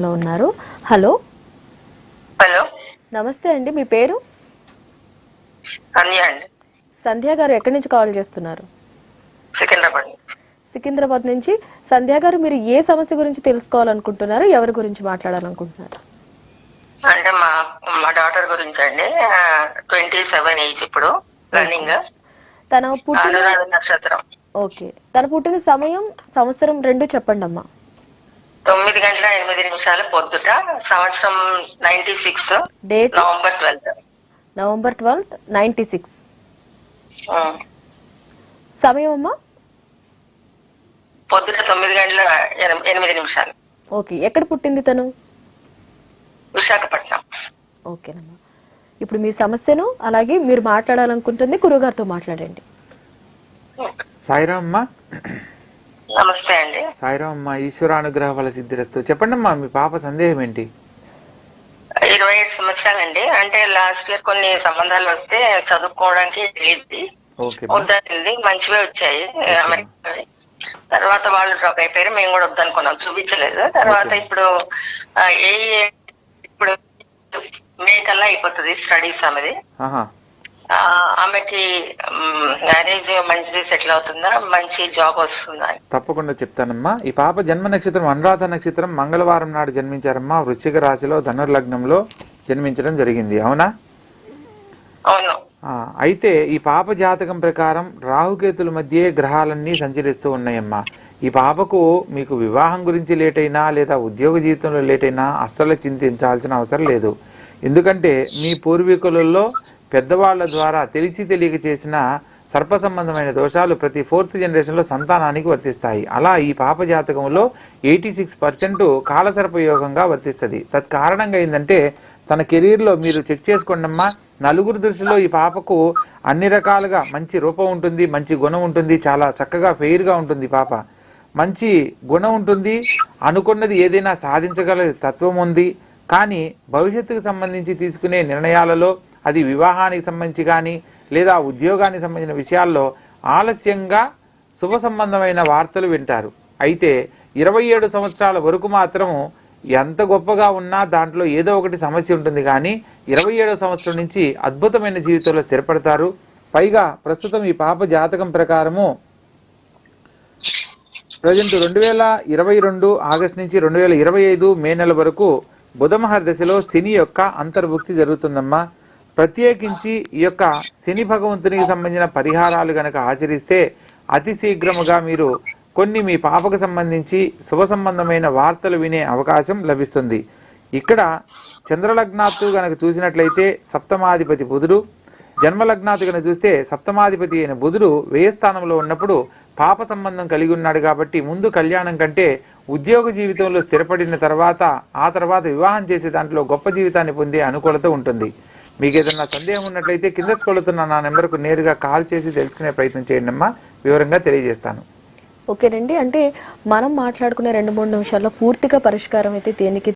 లో ఉన్నారు. Hello hello, నమస్తే అండి, మీ పేరు? సంధ్య అండి. సంధ్య గారు ఎక్కడి నుంచి కాల్ చేస్తున్నారు? సికింద్రాబాద్. సికింద్రాబాద్ నుంచి. సంధ్య గారు, మీరు ఏ సమస్య గురించి తెలుసుకోవాలనుకుంటున్నారు, ఎవరి గురించి మాట్లాడాలనుకుంటున్నారు? అంటే మా డాటర్ గురించి అండి. 27 ఏజ్ ఇప్పుడు రన్నింగ్. తన పుట్టిన అనురాధ నక్షత్రం. ఓకే, తన పుట్టిన సమయం, సంవత్సరం రెండు చెప్పండి అమ్మా. 9:08 పొద్దుట, సంవత్సరం 96, డేట్ నవంబర్ 12. నవంబర్ 12, 96. సమయం అమ్మా? పొద్దుట 9:08. ఓకే, ఎక్కడ పుట్టింది తను? విశాఖపట్నం. ఓకేనమ్మా, ఇప్పుడు మీ సమస్యను అలాగే మీరు మాట్లాడాలనుకుంటుంది గురుగారితో మాట్లాడండి. సాయిరామ్ అమ్మా. నమస్తే అండి. సాయిరామ్ అమ్మా, ఈశ్వరానుగ్రహ ఫల సిద్ధిరస్తు. చెప్పండి అమ్మా, మీ పాప సందేహం ఏంటి? 27 సంవత్సరాలండి. అంటే లాస్ట్ ఇయర్ కొన్ని సంబంధాలు వస్తే చదువుకోవడానికి వెళ్ళింది, వద్దంది. మంచివే వచ్చాయి అమెరికా. తర్వాత వాళ్ళు డ్రాప్ అయిపోయారు. మేము కూడా వద్దనుకున్నాం, చూపించలేదు. తర్వాత ఇప్పుడు ఇప్పుడు మే కల్లా అయిపోతుంది స్టడీస్ ఆమెది. ఆమెకి మ్యారేజ్ మంచిది సెటిల్ అవుతుందా, మంచి జాబ్ వస్తుందా? తప్పకుండా చెప్తానమ్మా. ఈ పాప జన్మ నక్షత్రం అనురాధ నక్షత్రం, మంగళవారం నాడు జన్మించారమ్మా. వృశ్చిక రాశిలో ధనుర్లగ్నంలో జన్మించడం జరిగింది, అవునా? అవును. అయితే ఈ పాప జాతకం ప్రకారం రాహుకేతుల మధ్య గ్రహాలన్నీ సంచరిస్తూ ఉన్నాయమ్మా. ఈ పాపకు మీకు వివాహం గురించి లేట్ అయినా లేదా ఉద్యోగ జీవితంలో లేట్ అయినా అస్సలు చింతించాల్సిన అవసరం లేదు. ఎందుకంటే మీ పూర్వీకులలో పెద్దవాళ్ల ద్వారా తెలిసి తెలియక చేసిన సర్ప సంబంధమైన దోషాలు ప్రతి 4th జనరేషన్లో సంతానానికి వర్తిస్తాయి. అలా ఈ పాప జాతకంలో 86% కాలసర్పయోగంగా వర్తిస్తుంది. తత్కారణంగా ఏంటంటే తన కెరీర్లో మీరు చెక్ చేసుకోండమ్మా. నలుగురు దృష్టిలో ఈ పాపకు అన్ని రకాలుగా మంచి రూపం ఉంటుంది, మంచి గుణం ఉంటుంది, చాలా చక్కగా ఫెయిర్గా ఉంటుంది. పాప మంచి గుణం ఉంటుంది, అనుకున్నది ఏదైనా సాధించగల తత్వం ఉంది. కానీ భవిష్యత్తుకు సంబంధించి తీసుకునే నిర్ణయాలలో, అది వివాహానికి సంబంధించి కానీ లేదా ఉద్యోగానికి సంబంధించిన విషయాల్లో ఆలస్యంగా శుభ సంబంధమైన వార్తలు వింటారు. అయితే 27 సంవత్సరాల వరకు మాత్రము ఎంత గొప్పగా ఉన్నా దాంట్లో ఏదో ఒకటి సమస్య ఉంటుంది. కానీ 27వ సంవత్సరం నుంచి అద్భుతమైన జీవితంలో స్థిరపడతారు. పైగా ప్రస్తుతం ఈ పాప జాతకం ప్రకారము ప్రజెంట్ 2022 ఆగస్టు నుంచి 2025 మే నెల వరకు బుధమహర్ దశలో శని యొక్క అంతర్భుక్తి జరుగుతుందమ్మా. ప్రత్యేకించి ఈ యొక్క శని భగవంతునికి సంబంధించిన పరిహారాలు గనక ఆచరిస్తే అతి శీఘ్రముగా మీరు కొన్ని మీ పాపకు సంబంధించి శుభ సంబంధమైన వార్తలు వినే అవకాశం లభిస్తుంది. ఇక్కడ చంద్రలగ్నాత్తు గనక చూసినట్లయితే సప్తమాధిపతి బుధుడు, జన్మలగ్నాత్తు గనక చూస్తే సప్తమాధిపతి అయిన బుధుడు వ్యయ స్థానంలో ఉన్నప్పుడు పాప సంబంధం కలిగి ఉన్నాడు. కాబట్టి ముందు కళ్యాణం కంటే ఉద్యోగ జీవితంలో స్థిరపడిన తర్వాత ఆ తర్వాత వివాహం చేసే దాంట్లో గొప్ప జీవితాన్ని పొందే అనుకూలత ఉంటుంది. మీకు ఏదైనా సందేహం ఉన్నట్లయితే కింద స్క్రోల్ నా నెంబర్కు నేరుగా కాల్ చేసి తెలుసుకునే ప్రయత్నం చేయండి అమ్మా, వివరంగా తెలియజేస్తాను. ఓకేనండి, అంటే మనం మాట్లాడుకునే 2-3 నిమిషాల్లో పూర్తిగా పరిష్కారం అయితే దేనికి